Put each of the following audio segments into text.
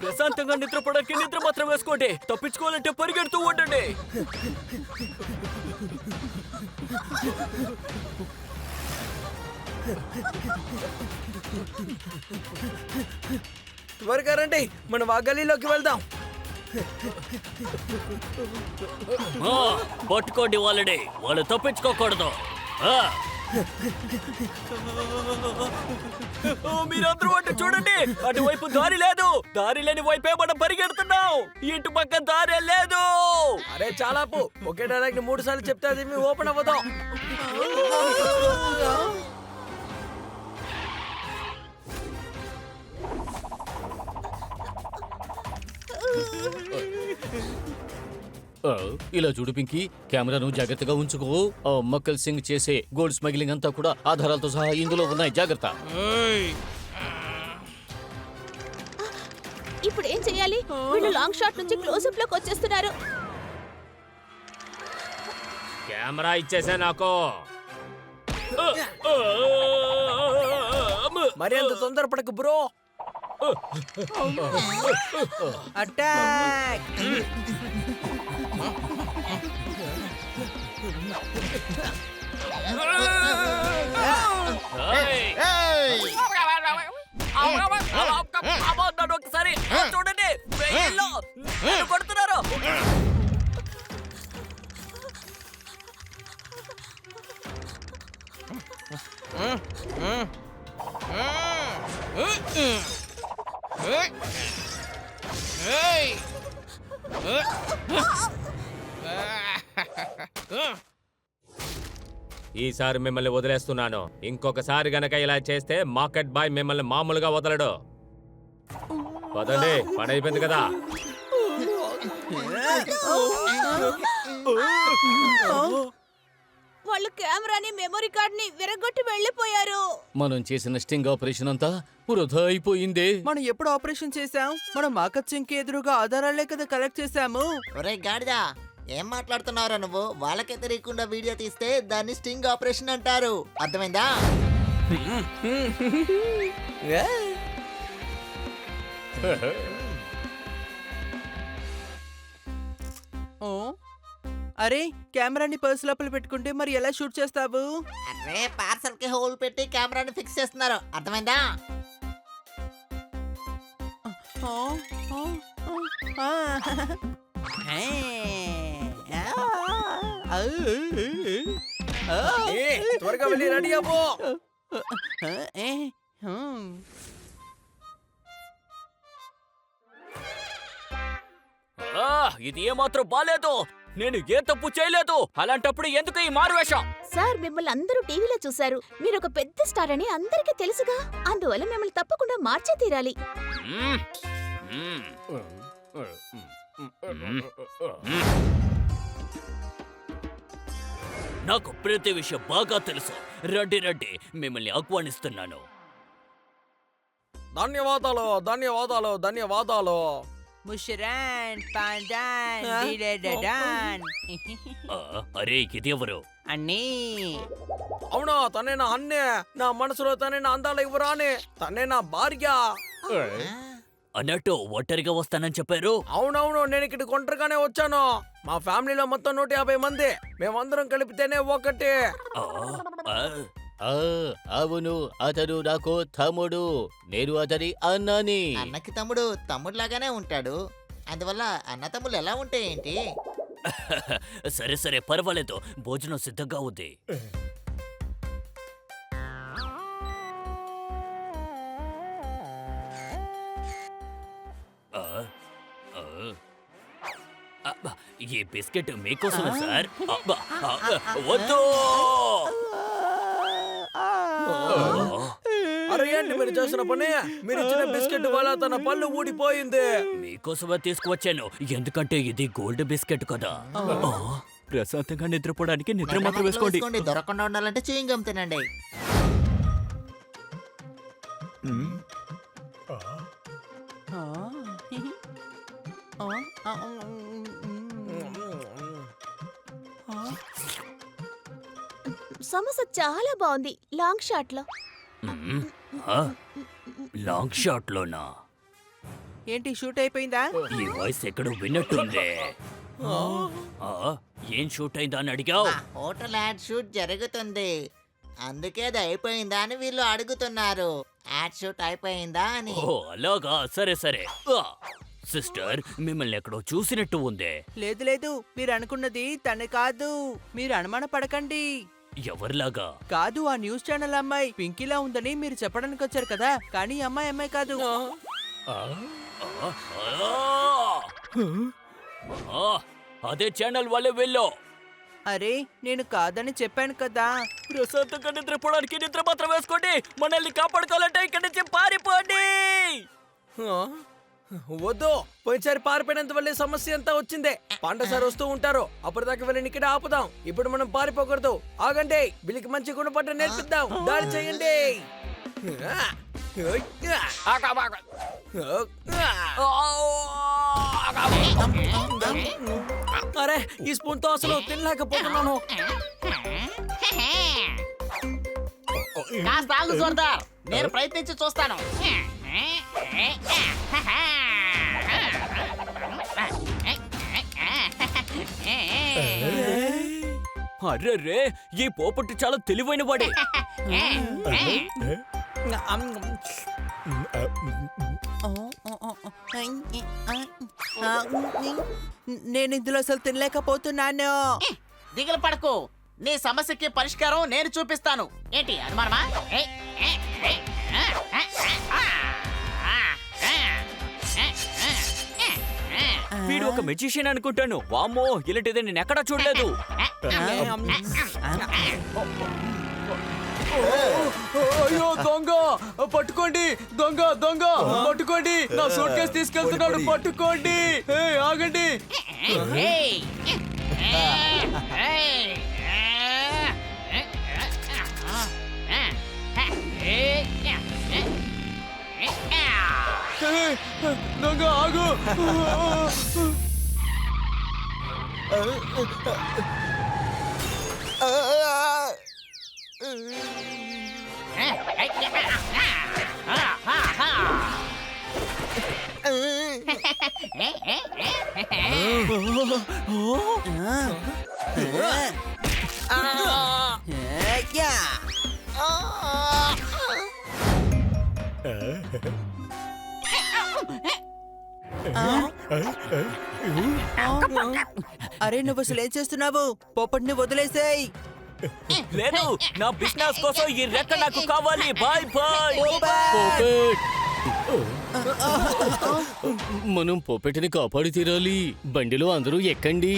ప్రశాంతంగా నిద్రపోవడానికి నిద్ర మాత్రం వేసుకోండి. తప్పించుకోవాలంటే పరిగెడుతూ ఉండండి. త్వరగా రండి, మనం ఆ గలీలోకి వెళ్దాం. పట్టుకోండి వాళ్ళని, వాళ్ళు తప్పించుకోకూడదు. మీరందరూ అటు చూడండి, అటువైపు దారి లేదు. దారి లేని వైపే మనం పరిగెడుతున్నాం. ఇటు పక్క దారి లేదు. అరే చాలా ఒకే డైలాగ్ 3 సార్లు చెప్తే అది మీ ఓపెన్ అవ్వదు. ఇలా చూడు పింకీ, కెమెరాను జాగ్రత్తగా ఉంచుకో. మక్కల్ సింగ్ చేసే గోల్డ్ స్మగ్లింగ్ అంతా కూడా ఆధారాలతో సహా ఇందులో ఉన్నాయి. జాగ్రత్త. ఇప్పుడు ఏం చేయాలి? వీళ్ళు లాంగ్ షాట్ నుంచి క్లోజప్ లోకి వచ్చేస్తున్నారు. కెమెరా ఇచ్చేసా నాకు. మరి అంత తొందరపడకు బ్రో. అటాక్! ఒకసారి చూడండి, కొడుతున్నారు. ఈసారి మిమ్మల్ని వదిలేస్తున్నాను. ఇంకొకసారి గనక ఇలా చేస్తే మార్కెట్ బాయ్ మిమ్మల్ని మామూలుగా వదలడు. వదండి, పని అయిపోయింది కదా. వాళ్ళు కెమెరాని మెమరీ కార్డ్ ని విరగొట్టి వెళ్ళిపోయారు. మనం చేసిన స్టింగ్ ఆపరేషన్ అంతా వృధా అయిపోయింది. మనం ఎప్పుడు ఆపరేషన్ చేసాం? మనం మాకత్ సింగ్ కి ఎదురుగా ఆధారాలే కదా కలెక్ట్ చేసాము. ఒరే గాడిదా, ఏం మాట్లాడుతున్నారా నువ్వు? వాళ్ళకే తెలియకుండా వీడియో తీస్తే దాన్ని స్టింగ్ ఆపరేషన్ అంటారు. అర్థమైందా? అరే, కెమెరాని పర్స్ లోపల పెట్టుకుంటే మరి ఎలా షూట్ చేస్తావు? అరే, పార్సల్ కి హోల్ పెట్టి కెమెరాని ఫిక్స్ చేస్తున్నారు. అర్థమైందా? త్వరగా వెళ్ళి రెడీ అవ్వు. ఇది ఏమాత్రం బాలేదు. నేను ఏ తప్పు చేయలేదు. అలాంటప్పుడు ఎందుకు ఈ మారువేషం? సార్, మిమ్మల్ని అందరూ టీవీలో చూశారు. మీరు ఒక పెద్ద స్టార్ అని అందరికీ తెలుసుగా. అందువల్ల మిమ్మల్ని తప్పకుండా మార్చే తీరాలి. నాకు ప్రతి విషయం బాగా తెలుసు. రండి రండి, మిమ్మల్ని ఆహ్వానిస్తున్నాను. ధన్యవాదాలు, ధన్యవాదాలు, ధన్యవాదాలు. ముషరాన్ పాండాన్ డిడడడాన్. అరే, ఇదెవరు? అన్నీ అవునా? తనే నా అన్నే. నా మనసులో తనే నా అందాల ఇవ్వరానే. తనే నా భార్య. అన్నట్టు ఒంటరిగా వస్తానని చెప్పారు. అవునవును, నేను ఇక్కడికి ఒంటరిగానే వచ్చాను. మా ఫ్యామిలీలో మొత్తం 150 మంది. మేమందరం కలిపితేనే ఒకటి. అవును, అతడు నాకు తమ్ముడు. నేను అతడి అన్నని. అన్నకి తమ్ముడు తమ్ముడులాగానే ఉంటాడు. అందువల్ల అన్న తమ్ముళ్ళు ఎలా ఉంటాయి ఏంటి? సరే సరే, పర్వాలేదు. భోజనం సిద్ధంగా ఉంది. ఈ బిస్కెట్ మీకోసమే సార్. వద్దు. అరే, ఏంటి మీరు చేసిన పని? మీరు ఇచ్చిన బిస్కెట్ వల్ల తన పళ్ళు ఊడిపోయింది. మీకోసమే తీసుకువచ్చాను, ఎందుకంటే ఇది గోల్డ్ బిస్కెట్ కదా. ప్రశాంతంగా నిద్రపోవడానికి నిద్ర మాత్రం వేసుకోండి. దొరకకుండా ఉండాలంటే చూయింగం తినండి. సమోసా చాలా బాగుంది. లాంగ్ షాట్ లో. లాంగ్ షాట్ లోనా? ఏంటి షూట్ అయిపోయిందా? ఈ వాయిస్ ఎక్కడో విన్నట్టుంది. ఆ, ఏం షూట్ అయిందా అని అడిగావు? మా హోటల్ యాడ్ షూట్ జరుగుతుంది, అందుకే అది అయిపోయిందా అని వీళ్ళు అడుగుతున్నారు. యాడ్ షూట్ అయిపోయిందా అని. ఓ అలాగా, సరే సరే. సిస్టర్, మిమ్మల్ని ఎక్కడో చూసినట్టు ఉంది. లేదు లేదు, మీరు అనుకున్నది తను కాదు. మీరు అనుమాన పడకండి. ఎవరిలాగా? కాదు, ఆ న్యూస్ ఛానల్ అమ్మాయి పింకీలా ఉందని మీరు చెప్పడానికి వచ్చారు కదా, కానీ ఈ అమ్మాయి కాదు. ఆ, ఆ, అదే ఛానల్ వాళ్ళే వెళ్ళు. అరే నేను కాదని చెప్పాను కదా. ప్రశాంతంగా నిద్రపోవడానికి నిద్ర మాత్రం వేసుకోండి. మనల్ని కాపాడుకోవాలంటే ఇక్కడి నుంచి పారిపోండి. వద్దు, పోయినసారి పారిపోయినంత వల్లే సమస్య అంతా వచ్చిందే. పంట సార్ వస్తూ ఉంటారు, అప్పటిదాకా వెళ్ళి ఇక్కడ ఆపుదాం. ఇప్పుడు మనం పారిపోకూడదు. ఆగండి, వీళ్ళకి మంచి గుణపట్ట నేర్పిద్దాం. దాడి చేయండి. అరే, ఈ స్పూన్ తో అసలు తినలేకపోతున్నాను. కాస్త ఆగు జోర్దార్, నేను ప్రయత్నించి చూస్తాను. అర్రే, ఈ పోపట్టు చాలా తెలివైన వాడే. నేను ఇందులో అసలు తినలేకపోతున్నాను. దిగులు పడకు, నీ సమస్యకి పరిష్కారం నేను చూపిస్తాను. ఏంటి అనుమానమా? వీడు ఒక మెజిషియన్ అనుకుంటాను. వామ్మో, ఇలాంటిదే నేను ఎక్కడా చూడలేదు. అయ్యో దొంగ, పట్టుకోండి. దొంగ దొంగ పట్టుకోండి. నా సూట్ కేసు తీసుకెళ్తున్నాడు, పట్టుకోండి. ఆగండి. దొంగ ఆగు. అరే నువ్వు అసలు ఏం చేస్తున్నావు? పోపట్ని వదిలేసేయ్. లేదు, నా బిజినెస్ కోసం ఈ రెక్క నాకు కావాలి. Bye bye. మనం పోపెట్టిని కాపాడి తీరాలి. బండిలో అందరూ ఎక్కండి.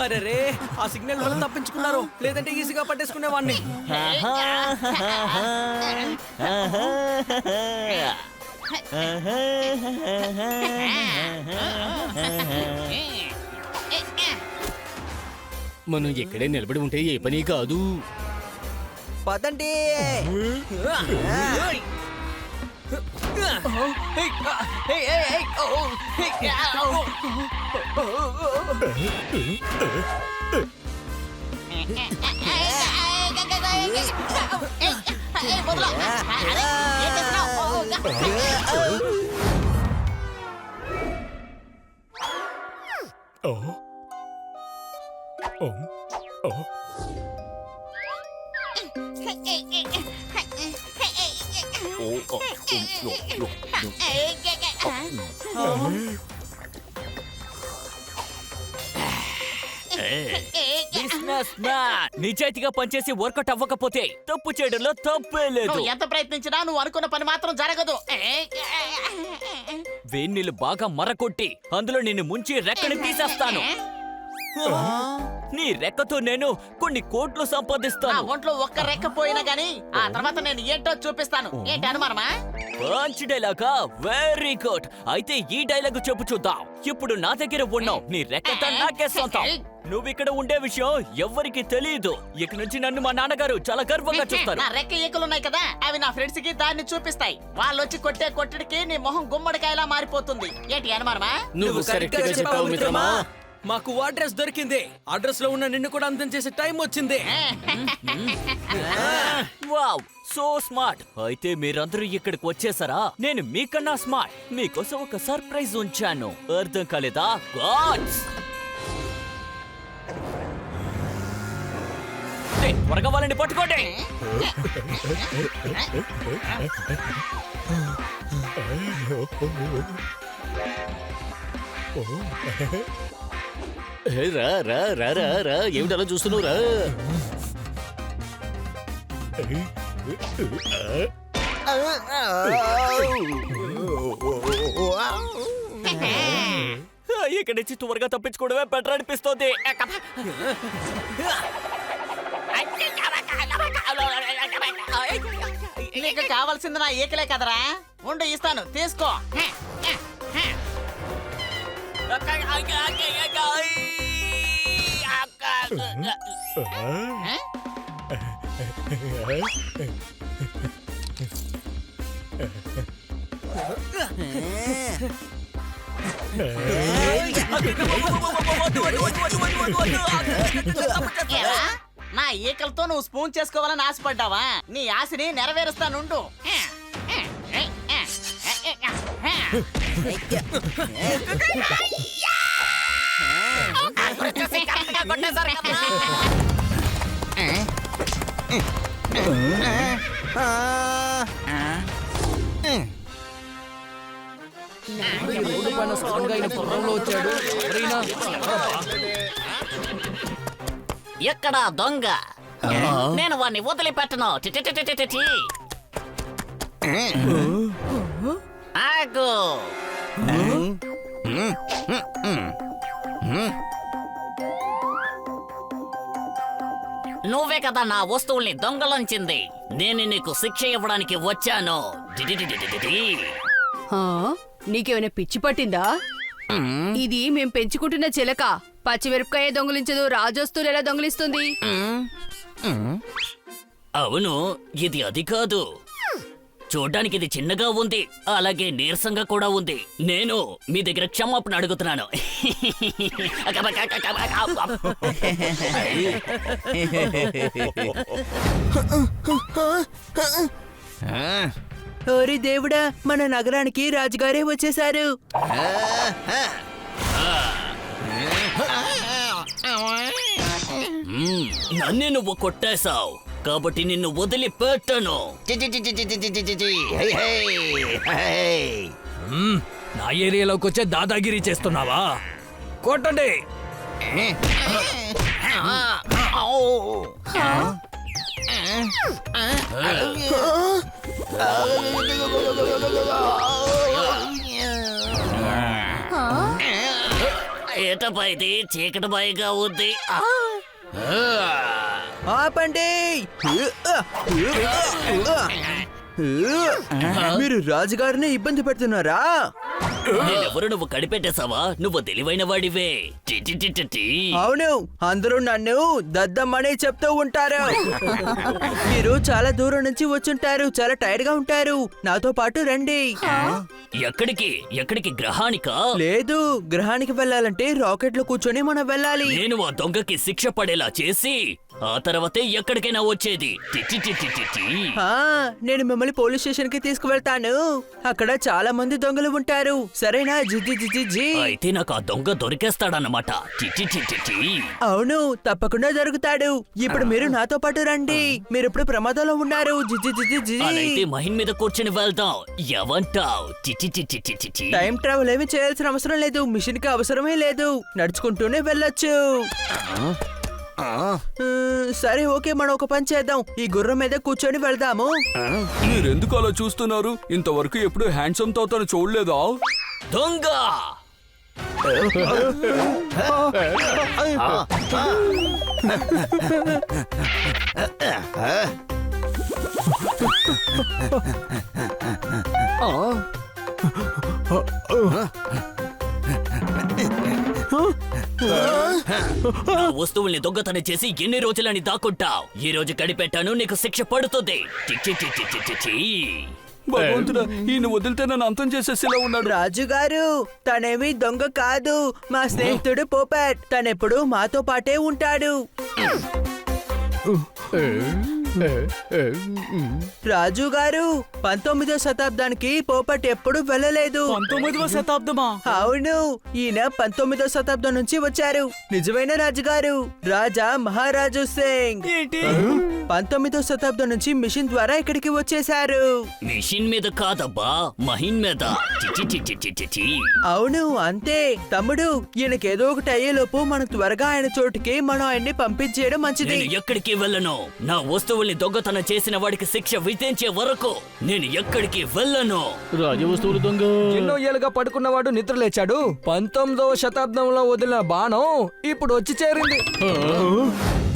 అరే రే, ఆ సిగ్నల్ వల్ల తప్పించుకున్నారు, లేదంటే ఈజీగా పట్టేసుకునేవాడిని. మనం ఎక్కడే నిలబడి ఉంటే ఏ పని కాదు. పదండి. బిజినెస్ మ్యాన్, నిజాయితీగా పనిచేసి వర్కౌట్ అవ్వకపోతే తప్పు చేయడంలో తప్పే లేదు. నువ్వు ఎంత ప్రయత్నించినా నువ్వు అనుకున్న పని మాత్రం జరగదు. వేన్నీళ్ళు బాగా మరకొట్టి అందులో నిన్ను ముంచి రెక్కని తీసేస్తాను. నీ రెక్కతో నేను కొన్ని కోట్లు నా సంపాదిస్తాను. ఒంట్లో ఒక్క రెక్క పోయినా గానీ ఆ తర్వాత నేను ఏంటో చూపిస్తాను. ఏంటి అనుమానమా? పంచ్ డైలాగా? Very good. అయితే ఈ డైలాగ్ చెప్పు చూద్దాం. ఇప్పుడు నా దగ్గర ఉన్నావు, నీ రెక్కతో నాకే సొంతం. నువ్వు ఇక్కడ ఉండే విషయం ఎవ్వరికి తెలియదు. ఇక నుంచి నన్ను మా నాన్నగారు చాలా గర్వంగా చూస్తారు. నా రెక్క ఈకలున్నాయి కదా, అవి నా ఫ్రెండ్స్ కి దాన్ని చూపిస్తాయి. వాళ్ళు వచ్చి కొట్టే కొట్టడికి నీ మొహం గుమ్మడికాయలా మారిపోతుంది. ఏంటి అనుమానమా? నువ్వు కరెక్ట్ గా చెప్పావు మిత్రమా. మాకు అడ్రస్ దొరికింది. అడ్రస్ లో ఉన్న నిన్ను కూడా అంతం చేసే టైం వచ్చింది. Wow, so smart. అయితే మీరందరూ ఇక్కడికి వచ్చేసారా? నేను మీకన్నా స్మార్ట్. మీకోసం ఒక సర్ప్రైజ్ ఉంచాను. అర్థం కాలేదా? గాడ్స్! త్వరగా వాళ్ళని పట్టుకోండి. రా రా రా రా రా, ఏమిటి అలా చూస్తున్నావు? రా ఇక్కడి నుంచి త్వరగా తప్పించుకోవడమే బెటర్ అనిపిస్తోంది. నీకు కావాల్సింది నా ఈకలే కదరా, ఉండు ఇస్తాను, తీసుకో. ఏరా, నా ఈకలతో నువ్వు స్పూన్ చేసుకోవాలని ఆశపడ్డావా? నీ ఆశని నెరవేరుస్తానుండు. ఎక్కడ దొంగ? నేను వాణ్ణి వదిలిపెట్టను. ఆగు. నువ్వే కదా నా వస్తువుల్ని దొంగలించింది. నేను నీకు శిక్ష ఇవ్వడానికి వచ్చాను. నీకేమైనా పిచ్చి పట్టిందా? ఇది మేం పెంచుకుంటున్న చిలక. పచ్చిమిరపకాయ దొంగిలించదు, రాజొస్తువులు ఎలా దొంగిలిస్తుంది? అవును, ఇది అది కాదు. చూడ్డానికి ఇది చిన్నగా ఉంది, అలాగే నీరసంగా కూడా ఉంది. నేను మీ దగ్గర క్షమాపణ అడుగుతున్నాను. ఓరి దేవుడా, మన నగరానికి రాజుగారే వచ్చేసారు. నన్నే నువ్వు కొట్టేశావు కాబట్టి నిన్ను వదిలిపెట్టను. నా ఏరియాలోకి వచ్చే దాదాగిరి చేస్తున్నావా? కొట్టండి. ఏటపైది చీకటి బాయిగా ఉంది. ఆపండి. మీరు రాజుగారిని ఇబ్బంది పెడుతున్నారా? నేనెవరు నువ్వు కనిపెట్టేశావా? నువ్వు తెలివైన వాడివే. అవును, అందరూ నన్ను దద్దమ్మని చెప్తూ ఉంటారు. మీరు చాలా దూరం నుంచి వచ్చుంటారు, చాలా టైర్డ్ గా ఉంటారు. నాతో పాటు రండి. ఎక్కడికి? ఎక్కడికి? గ్రహానికా? లేదు, గ్రహానికి వెళ్ళాలంటే రాకెట్ లో కూర్చొని మనం వెళ్ళాలి. నేను ఆ దొంగకి శిక్ష పడేలా చేసి ఆ తర్వాతే ఎక్కడికైనా వచ్చేది. ఆ, నేను మిమ్మల్ని పోలీస్ స్టేషన్ కి తీసుకువెళ్తాను. అక్కడ చాలా మంది దొంగలు ఉంటారు. సరేనా? జి. అయితే నాకు ఆ దొంగ దొరికేస్తాడన్నమాట. అవును, తప్పకుండా దొరుకుతాడు. ఇప్పుడు మీరు నాతో పాటు రండి. మీరు ఇప్పుడు ప్రమాదంలో ఉన్నారు. జి. అయితే మహిన్ మీద కూర్చొని వెళ్దాం. ఏమంటావ్? టైం ట్రావెల్ ఏమీ చేయాల్సిన అవసరం లేదు. మిషన్ కి అవసరమే లేదు. నడుచుకుంటూనే వెళ్ళొచ్చు. సరే, ఓకే, మనం ఒక పని చేద్దాం. ఈ గుర్రం మీద కూర్చొని వెళ్దాము. మీరెందుకు అలా చూస్తున్నారు? ఇంతవరకు ఎప్పుడు హ్యాండ్సమ్ తో తను చూడలేదా? దొంగ! నా వస్తువుల్ని దొంగతనం చేసి ఎన్ని రోజులని దాక్కుంటావు? ఈ రోజు కనిపెట్టాను, నీకు శిక్ష పడుతుంది. చి, చి, చి, చి, చి, చి, చి. భగవంతుడా, ఈయన వదిలితే నన్ను అంతం చేసేసేలా ఉన్నాడు. రాజుగారు, తనేమి దొంగ కాదు, మా స్నేహితుడు పోపట్. తనెప్పుడు మాతో పాటే ఉంటాడు. రాజుగారు, 19వ శతాబ్దానికి పోపట్ ఎప్పుడు వెళ్ళలేదు. 19వ శతాబ్దమా? అవును, ఈయన 19వ శతాబ్దం నుంచి వచ్చారు. నిజమైన రాజుగారు, రాజా మహారాజు సింగ్. ఏంటి? 19వ శతాబ్దం నుంచి మిషన్ ద్వారా ఇక్కడికి వచ్చేశారు. మిషన్ మీద కాదబ్బా, మహిన్ మీద. చి, చి, చి, చి, చి, చి, చి. అవును, అంతే. తమ్ముడు, ఈయనకేదో ఒకటి అయ్యేలోపు మనం త్వరగా ఆయన చోటుకి మనం ఆయన్ని పంపించేయడం మంచిది. నేను ఎక్కడికి వెళ్ళను. నా వస్తువుల్ని దొంగతనం చేసిన వాడికి శిక్ష విధించే వరకు నేను ఎక్కడికి వెళ్ళను. రాజవస్తువులు దొంగ. ఎన్నో ఏళ్ళుగా పడుకున్నవాడు నిద్ర లేచాడు. 19వ శతాబ్దంలో వదిలిన బాణం ఇప్పుడు వచ్చి చేరింది.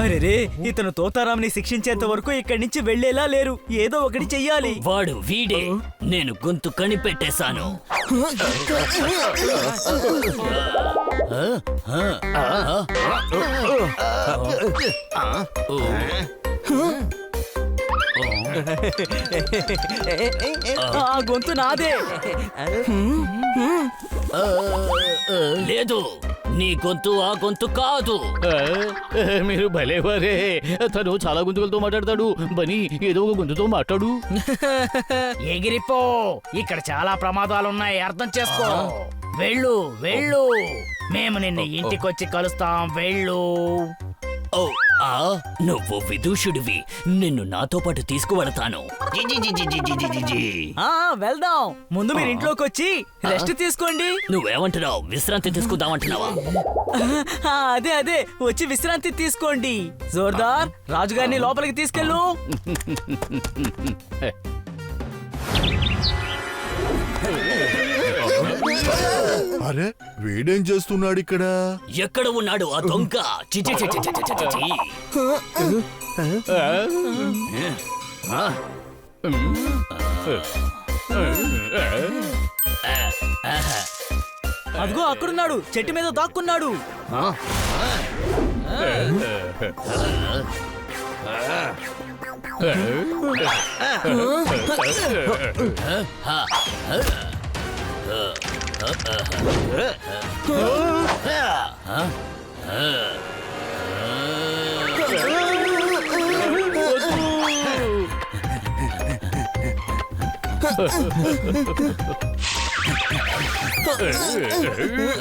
అరెరే, ఇతను తోతారాంని శిక్షించేంత వరకు ఇక్కడి నుంచి వెళ్లేలా లేరు. ఏదో ఒకటి చెయ్యాలి. వాడు వీడే. నేను గొంతు కనిపెట్టేశాను. ఆ గొంతు నాదే. లేదు, నీ గొంతు ఆ గొంతు కాదు. మీరు భలేవారే. తను చాలా గొంతులతో మాట్లాడతాడు. బని ఏదో ఒక గొంతుతో మాట్లాడు. ఎగిరిపో, ఇక్కడ చాలా ప్రమాదాలున్నాయి, అర్థం చేసుకో. వెళ్ళు వెళ్ళు, మేము నిన్ను ఇంటికొచ్చి కలుస్తాం. వెళ్ళు. ఓ, నువ్వు విదూషుడివి. నిన్ను నాతో పాటు తీసుకువెళతాను. జి, జి, జి, జి, జి, జి, జి, జి. వెళ్దాం. ముందు మీరు ఇంట్లోకి వచ్చి రెస్ట్ తీసుకోండి. నువ్వేమంటున్నావు? విశ్రాంతి తీసుకుందామంటున్నావా? అదే అదే, వచ్చి విశ్రాంతి తీసుకోండి. జోర్దార్, రాజుగారిని లోపలికి తీసుకెళ్ళు. అరే, వీడేం చేస్తున్నాడు ఇక్కడ? ఎక్కడ ఉన్నాడు ఆ దొంగ? చి, చి, చి, చి, చి, చి, చి, చి. అదిగో అక్కడున్నాడు, చెట్టు మీద దాక్కున్నాడు.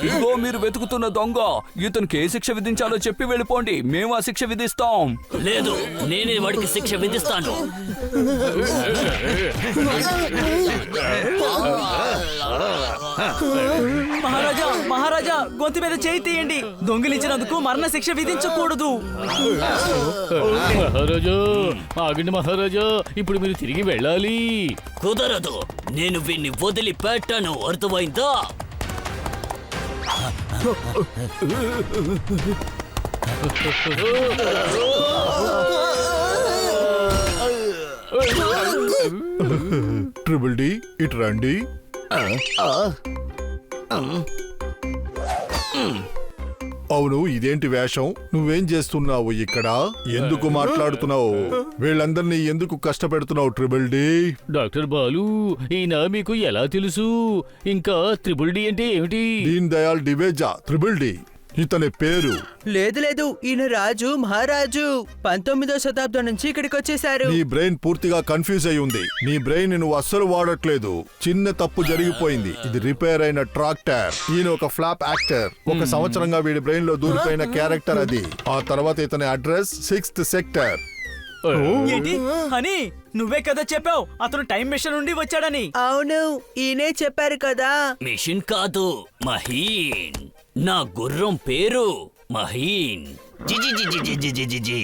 ఇదిగో మీరు వెతుకుతున్న దొంగ. ఇతనికి ఏ శిక్ష విధించాలో చెప్పి వెళ్ళిపోండి, మేము ఆ శిక్ష విధిస్తాం. లేదు, నేనే వాడికి శిక్ష విధిస్తాను. మహారాజా మహారాజా, గొంతు మీద చేయి తీయండి. దొంగిలించినందుకు మరణ శిక్ష విధించకూడదు. మహారాజా, ఆగండి మహారాజా, ఇప్పుడు మీరు తిరిగి వెళ్ళాలి. కుదరదు, నేను వీణ్ణి వదిలిపెట్టను. అర్థమైందా? ట్రిపుల్ డి, ఇటు రండి. అవును, ఇదేంటి వేషం? నువ్వేం చేస్తున్నావు ఇక్కడ? ఎందుకు మాట్లాడుతున్నావు? వీళ్ళందరినీ ఎందుకు కష్టపెడుతున్నావు ట్రిపుల్ డి? డాక్టర్ బాలు, ఈయన మీకు ఎలా తెలుసు? ఇంకా త్రిపుల్ డి అంటే ఏమిటి? దీన్ దయాల్ డివేజా ట్రిపుల్ డి ఇతని పేరు. లేదు లేదు, ఈయన రాజు మహారాజు. 19వ శతాబ్దం నుంచి ఇక్కడికి వచ్చేసారు. నీ బ్రెయిన్ పూర్తిగా కన్ఫ్యూజ్ అయి ఉంది. నీ బ్రెయిన్ నువ్వు అస్సలు వాడట్లేదు. చిన్న తప్పు జరిగిపోయింది. ఇది రిపేర్ అయిన ట్రాక్టర్. ఈయన ఒక ఫ్లాప్ యాక్టర్. 1 సంవత్సరంగా వీడి బ్రెయిన్ లో దూరిపోయిన క్యారెక్టర్ అది. ఆ తర్వాత ఇతని అడ్రస్ 6th సెక్టర్. ఏంటి అని నువ్వే కదా చెప్పావు అతను టైం మెషిన్ నుండి వచ్చాడని? అవును, ఈయనే చెప్పారు కదా. మిషన్ కాదు, మహీన్. నా గుర్రం పేరు మహీన్. జి, జి, జి, జి, జి, జి, జి, జి.